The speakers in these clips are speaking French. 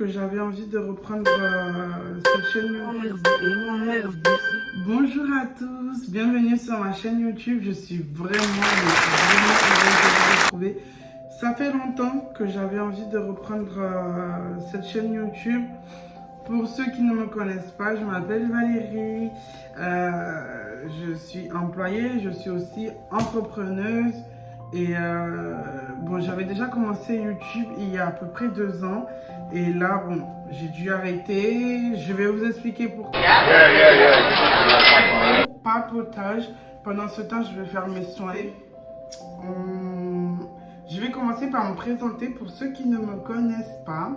que j'avais envie de reprendre cette chaîne YouTube. Bonjour à tous, bienvenue sur ma chaîne YouTube. Je suis vraiment heureuse de vous retrouver. Ça fait longtemps que j'avais envie de reprendre cette chaîne YouTube. Pour ceux qui ne me connaissent pas, je m'appelle Valérie. Je suis employée, je suis aussi entrepreneuse. Et bon, j'avais déjà commencé YouTube il y a à peu près 2 ans. Et là, bon, j'ai dû arrêter. Je vais vous expliquer pourquoi. Papotage. Pendant ce temps, je vais faire mes soins. Je vais commencer par me présenter pour ceux qui ne me connaissent pas.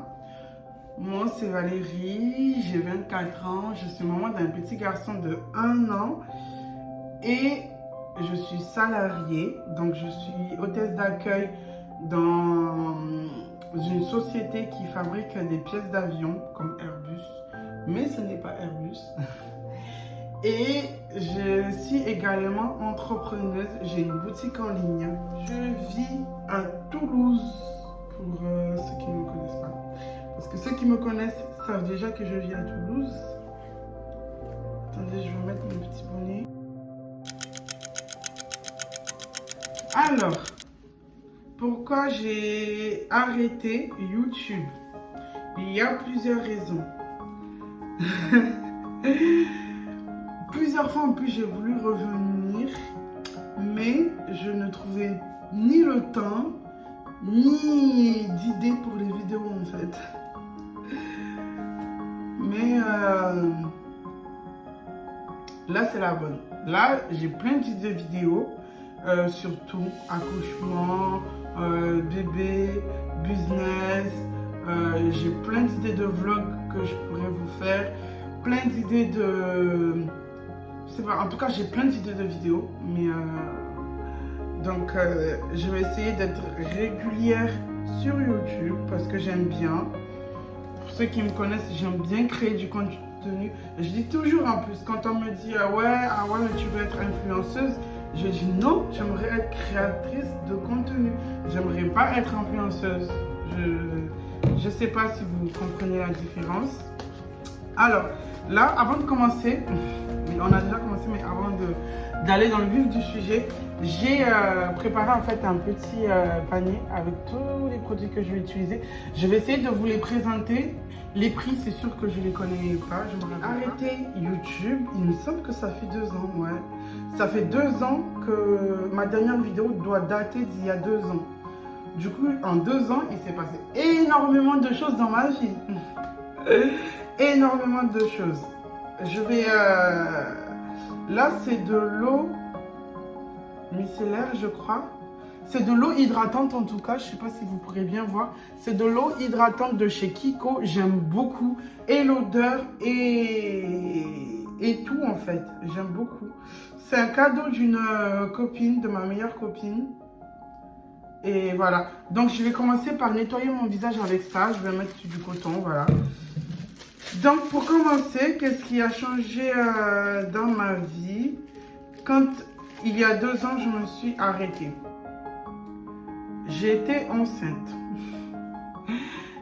Moi, c'est Valérie, j'ai 24 ans. Je suis maman d'un petit garçon de 1 an. Et je suis salariée, donc je suis hôtesse d'accueil dans une société qui fabrique des pièces d'avion comme Airbus, mais ce n'est pas Airbus. Et je suis également entrepreneuse, j'ai une boutique en ligne. Je vis à Toulouse, pour ceux qui ne me connaissent pas. Parce que ceux qui me connaissent savent déjà que je vis à Toulouse. Attendez, je vais mettre mon petit bonnet. Alors, pourquoi j'ai arrêté YouTube? Il y a plusieurs raisons. Plusieurs fois en plus j'ai voulu revenir, mais je ne trouvais ni le temps, ni d'idées pour les vidéos en fait. Mais là c'est la bonne. Là j'ai plein d'idées vidéos. Surtout accouchement, bébé, business. J'ai plein d'idées de vlogs que je pourrais vous faire, plein d'idées de... Je sais pas, en tout cas j'ai plein d'idées de vidéos, mais donc je vais essayer d'être régulière sur YouTube parce que j'aime bien. Pour ceux qui me connaissent, j'aime bien créer du contenu. Je dis toujours en plus, quand on me dit ah ouais mais tu veux être influenceuse, je dis non, j'aimerais être créatrice de contenu. J'aimerais pas être influenceuse. Je sais pas si vous comprenez la différence. Alors, là, avant de commencer, on a déjà commencé, mais avant d'aller dans le vif du sujet, j'ai préparé en fait un petit panier avec tous les produits que je vais utiliser. Je vais essayer de vous les présenter. Les prix, c'est sûr que je les connais pas. Je me rappelle arrêté YouTube, il me semble que ça fait 2 ans, ouais. Ça fait 2 ans que ma dernière vidéo doit dater d'il y a 2 ans. Du coup, en 2 ans, il s'est passé énormément de choses dans ma vie. Énormément de choses. Je vais... Là, c'est de l'eau micellaire, je crois. C'est de l'eau hydratante en tout cas, je ne sais pas si vous pourrez bien voir. C'est de l'eau hydratante de chez Kiko, j'aime beaucoup. Et l'odeur et tout en fait, j'aime beaucoup. C'est un cadeau d'une copine, de ma meilleure copine. Et voilà, donc je vais commencer par nettoyer mon visage avec ça. Je vais mettre du coton, voilà. Donc pour commencer, qu'est-ce qui a changé dans ma vie? Quand il y a 2 ans, je me suis arrêtée. J'étais enceinte.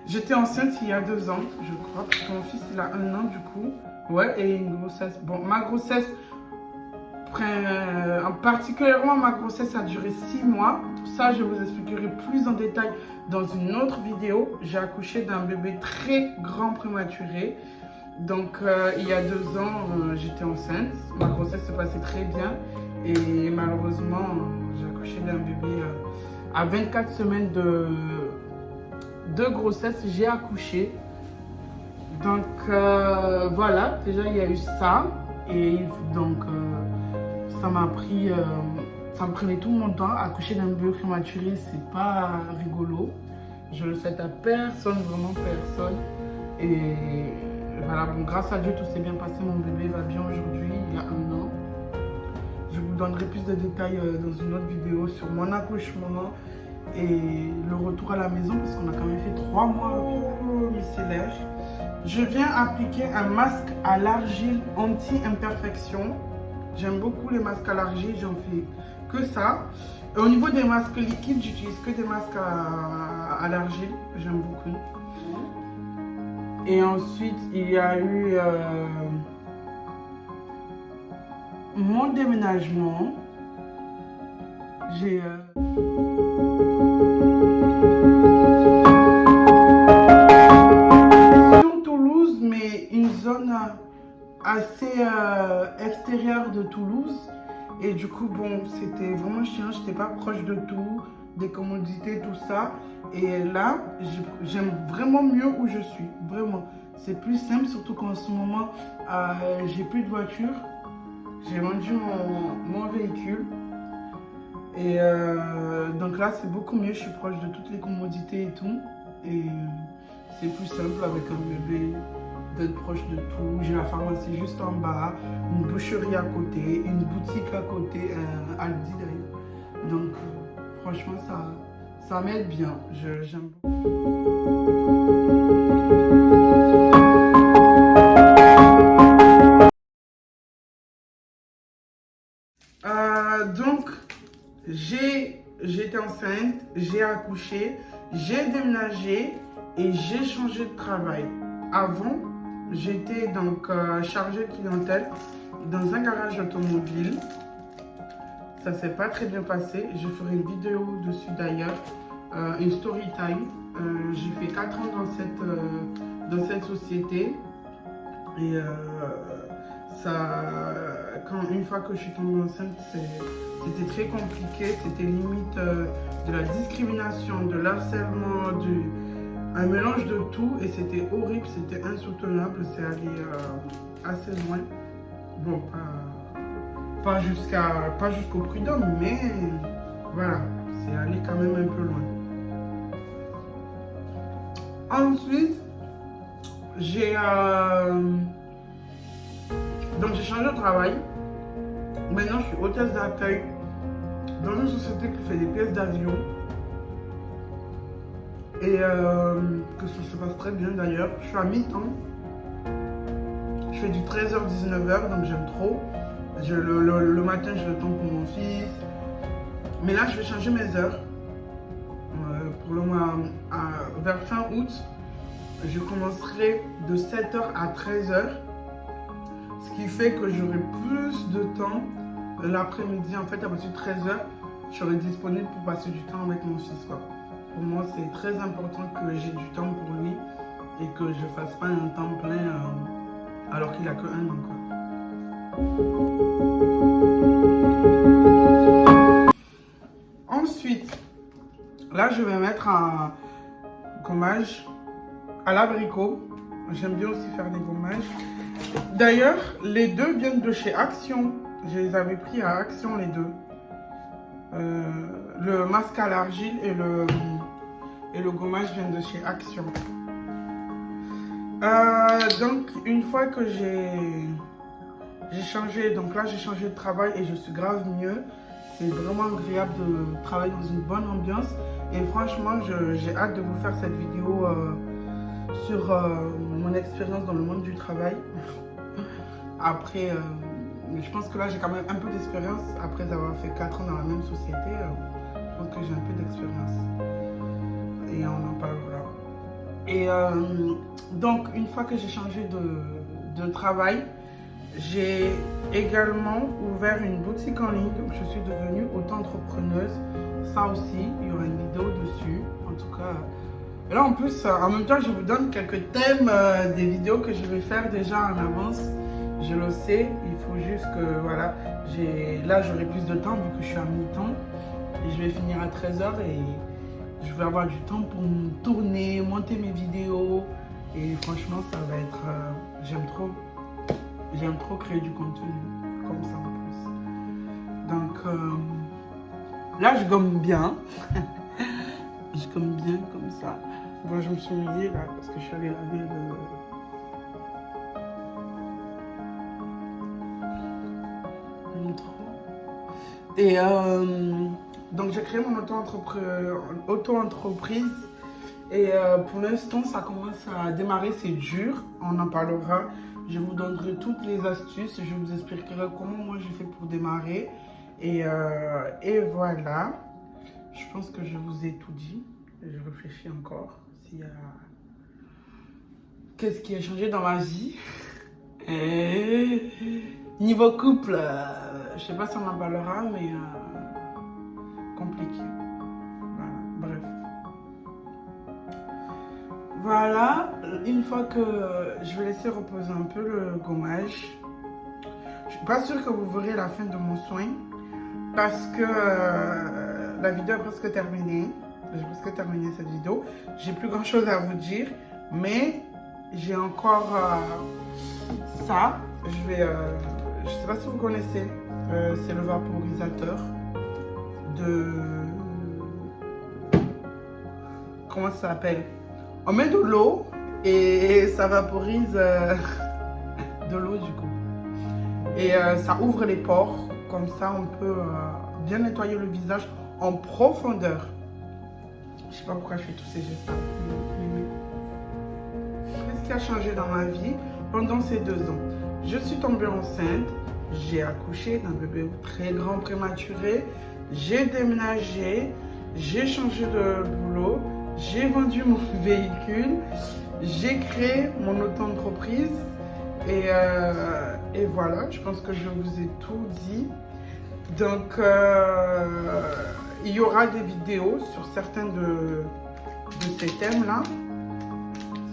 J'étais enceinte il y a 2 ans, je crois, parce que mon fils il a 1 an du coup. Ouais, et une grossesse. Bon, ma grossesse, particulièrement ma grossesse a duré 6 mois. Ça, je vous expliquerai plus en détail dans une autre vidéo. J'ai accouché d'un bébé très grand prématuré. Donc, il y a 2 ans, j'étais enceinte. Ma grossesse se passait très bien. Et malheureusement, j'ai accouché d'un bébé... à 24 semaines de grossesse, j'ai accouché. Donc voilà, déjà il y a eu ça. Et donc ça m'a pris, ça me prenait tout mon temps. Accoucher d'un bébé prématuré, c'est pas rigolo. Je le souhaite à personne, vraiment personne. Et voilà, bon, grâce à Dieu, tout s'est bien passé. Mon bébé va bien aujourd'hui, il a 1 an. Je vous donnerai plus de détails dans une autre vidéo sur mon accouchement et le retour à la maison parce qu'on a quand même fait 3 mois micellaire. Je viens appliquer un masque à l'argile anti-imperfection. J'aime beaucoup les masques à l'argile, j'en fais que ça. Et au niveau des masques liquides, j'utilise que des masques à l'argile. J'aime beaucoup. Et ensuite, il y a eu mon déménagement. J'ai sur Toulouse, mais une zone assez extérieure de Toulouse. Et du coup, bon, c'était vraiment chiant. J'étais pas proche de tout, des commodités, tout ça. Et là, j'aime vraiment mieux où je suis. Vraiment. C'est plus simple, surtout qu'en ce moment, j'ai plus de voiture. J'ai vendu mon véhicule. Et donc là, c'est beaucoup mieux. Je suis proche de toutes les commodités et tout. Et c'est plus simple avec un bébé d'être proche de tout. J'ai la pharmacie juste en bas, une boucherie à côté, une boutique à côté, un Aldi d'ailleurs. Donc franchement, ça m'aide bien. J'aime beaucoup. Donc, j'étais enceinte, j'ai accouché, j'ai déménagé et j'ai changé de travail. Avant, j'étais donc chargée de clientèle dans un garage automobile. Ça s'est pas très bien passé. Je ferai une vidéo dessus d'ailleurs, une story time. J'ai fait 4 ans dans cette société et une fois que je suis tombée enceinte, c'était très compliqué. C'était limite de la discrimination, de l'harcèlement, un mélange de tout et c'était horrible, c'était insoutenable. C'est allé assez loin. Bon, pas jusqu'au prud'homme, mais voilà, c'est allé quand même un peu loin. Ensuite, j'ai changé de travail. Maintenant, je suis hôtesse d'accueil dans une société qui fait des pièces d'avion. Et que ça se passe très bien d'ailleurs. Je suis à mi-temps. Je fais du 13h-19h, donc j'aime trop. Le matin, j'ai le temps pour mon fils. Mais là, je vais changer mes heures. Pour le mois, vers fin août, je commencerai de 7h à 13h. Ce qui fait que j'aurai plus de temps l'après-midi. En fait, à partir de 13h, je serai disponible pour passer du temps avec mon fils, quoi. Pour moi, c'est très important que j'ai du temps pour lui et que je ne fasse pas un temps plein alors qu'il n'a que 1 an, quoi. Ensuite, là, je vais mettre un gommage à l'abricot. J'aime bien aussi faire des gommages. D'ailleurs, les deux viennent de chez Action. Je les avais pris à Action, les deux. Le masque à l'argile et le gommage viennent de chez Action. Donc, une fois que j'ai changé, donc là j'ai changé de travail et je suis grave mieux. C'est vraiment agréable de travailler dans une bonne ambiance. Et franchement, j'ai hâte de vous faire cette vidéo sur mon expérience dans le monde du travail. Après, je pense que là j'ai quand même un peu d'expérience. Après avoir fait 4 ans dans la même société, je pense que j'ai un peu d'expérience. Et on en parlera. Et donc, une fois que j'ai changé de travail, j'ai également ouvert une boutique en ligne. Donc, je suis devenue auto-entrepreneuse. Ça aussi, il y aura une vidéo dessus. En tout cas, et là en plus, en même temps, je vous donne quelques thèmes des vidéos que je vais faire déjà en avance. Je le sais, il faut juste que, voilà, là j'aurai plus de temps vu que je suis à mi-temps. Et je vais finir à 13h et je vais avoir du temps pour tourner, monter mes vidéos. Et franchement, ça va être... J'aime trop créer du contenu comme ça en plus. Donc là, je gomme bien. Je gomme bien comme ça. Bon, je me suis mouillée là parce que je suis allée laver le métro. Et donc j'ai créé mon auto-entreprise. Et pour l'instant, ça commence à démarrer, c'est dur, on en parlera. Je vous donnerai toutes les astuces, je vous expliquerai comment moi j'ai fait pour démarrer. Et voilà, je pense que je vous ai tout dit. Je réfléchis encore s'il y a... qu'est-ce qui a changé dans ma vie? Niveau couple, je sais pas si on en parlera, mais compliqué. Voilà, bref. Voilà, une fois que je vais laisser reposer un peu le gommage, je suis pas sûre que vous verrez la fin de mon soin parce que la vidéo est presque terminée. J'ai presque terminé cette vidéo. J'ai plus grand chose à vous dire, mais j'ai encore ça. Je sais pas si vous connaissez, c'est le vaporisateur de, comment ça s'appelle? On met de l'eau et ça vaporise de l'eau du coup. Et ça ouvre les pores, comme ça on peut bien nettoyer le visage en profondeur. Je sais pas pourquoi je fais tous ces gestes. Qu'est-ce qui a changé dans ma vie pendant ces 2 ans? Je suis tombée enceinte, j'ai accouché d'un bébé très grand prématuré, j'ai déménagé, j'ai changé de boulot, j'ai vendu mon véhicule, j'ai créé mon auto-entreprise et voilà, je pense que je vous ai tout dit. Donc, il y aura des vidéos sur certains de ces thèmes-là.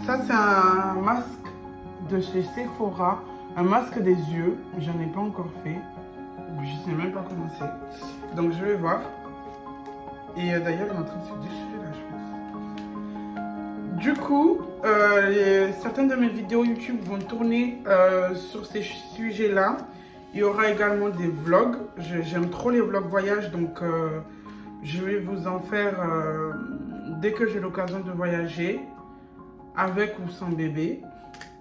Ça, c'est un masque de chez Sephora, un masque des yeux. J'en ai pas encore fait. Je sais même pas comment c'est. Donc, je vais voir. Et d'ailleurs, il est en train de se déchirer là, je pense. Du coup, certaines de mes vidéos YouTube vont tourner sur ces sujets-là. Il y aura également des vlogs. J'aime trop les vlogs voyage, donc je vais vous en faire dès que j'ai l'occasion de voyager, avec ou sans bébé.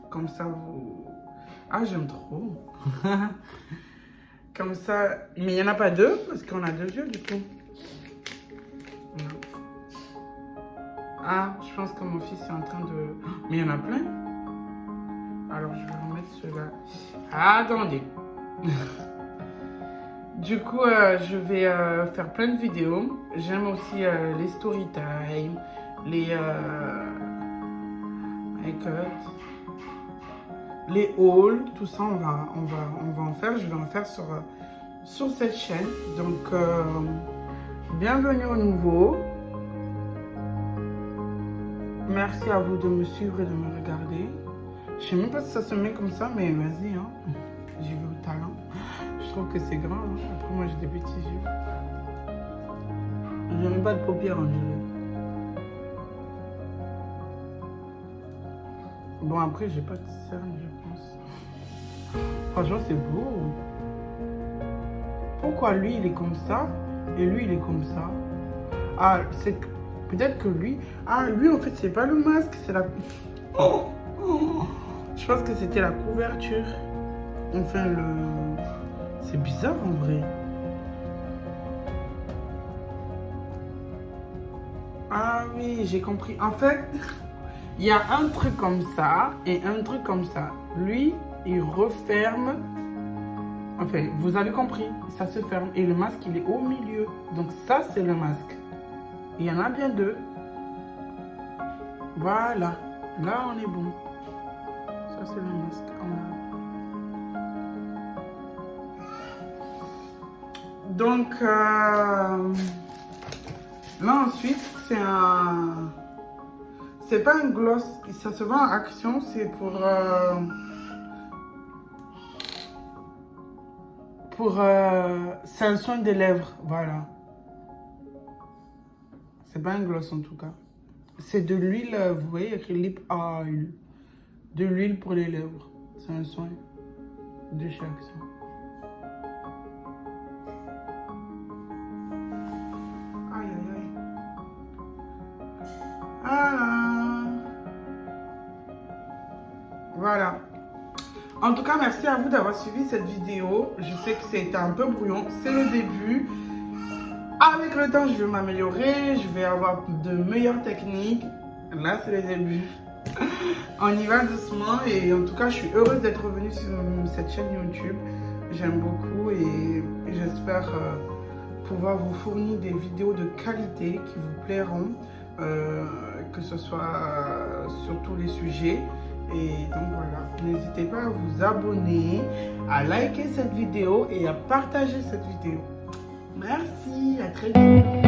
Comme ça, vous... Ah, j'aime trop. Comme ça... Mais il n'y en a pas 2, parce qu'on a 2 yeux, du coup. Non. Ah, je pense que mon fils est en train de... Mais il y en a plein. Alors, je vais remettre ceux-là. Attendez. Du coup, je vais faire plein de vidéos. J'aime aussi les story time, les les hauls, tout ça, on va en faire. Je vais en faire sur cette chaîne. Donc, bienvenue au nouveau. Merci à vous de me suivre et de me regarder. Je sais même pas si ça se met comme ça, mais vas-y, hein. J'y vais au talent. Je trouve que c'est grand. Hein. Après, moi, j'ai des petits yeux. J'ai même pas de paupières en gelée. Bon, après, j'ai pas de cernes, je pense. Franchement, c'est beau. Pourquoi lui, il est comme ça et lui, il est comme ça? Ah, c'est peut-être que lui... Ah, lui, en fait, c'est pas le masque, c'est la... Oh. Je pense que c'était la couverture. Enfin, c'est bizarre en vrai. Ah oui, j'ai compris. En fait, il y a un truc comme ça et un truc comme ça. Lui, il referme. Enfin, vous avez compris, ça se ferme. Et le masque, il est au milieu. Donc ça, c'est le masque. Il y en a bien 2. Voilà. Là, on est bon. Ça, c'est le masque. Donc, là ensuite, c'est pas un gloss, ça se vend en Action, c'est c'est un soin des lèvres, voilà. C'est pas un gloss en tout cas. C'est de l'huile, vous voyez, écrit lip oil. De l'huile pour les lèvres. C'est un soin de chez Action. Voilà. En tout cas, merci à vous d'avoir suivi cette vidéo. Je sais que c'était un peu brouillon. C'est le début. Avec le temps, je vais m'améliorer. Je vais avoir de meilleures techniques. Là, c'est le début. On y va doucement. Et en tout cas, je suis heureuse d'être revenue sur cette chaîne YouTube. J'aime beaucoup et j'espère pouvoir vous fournir des vidéos de qualité qui vous plairont. Que ce soit sur tous les sujets. Et donc voilà, n'hésitez pas à vous abonner, à liker cette vidéo et à partager cette vidéo. Merci, à très bientôt.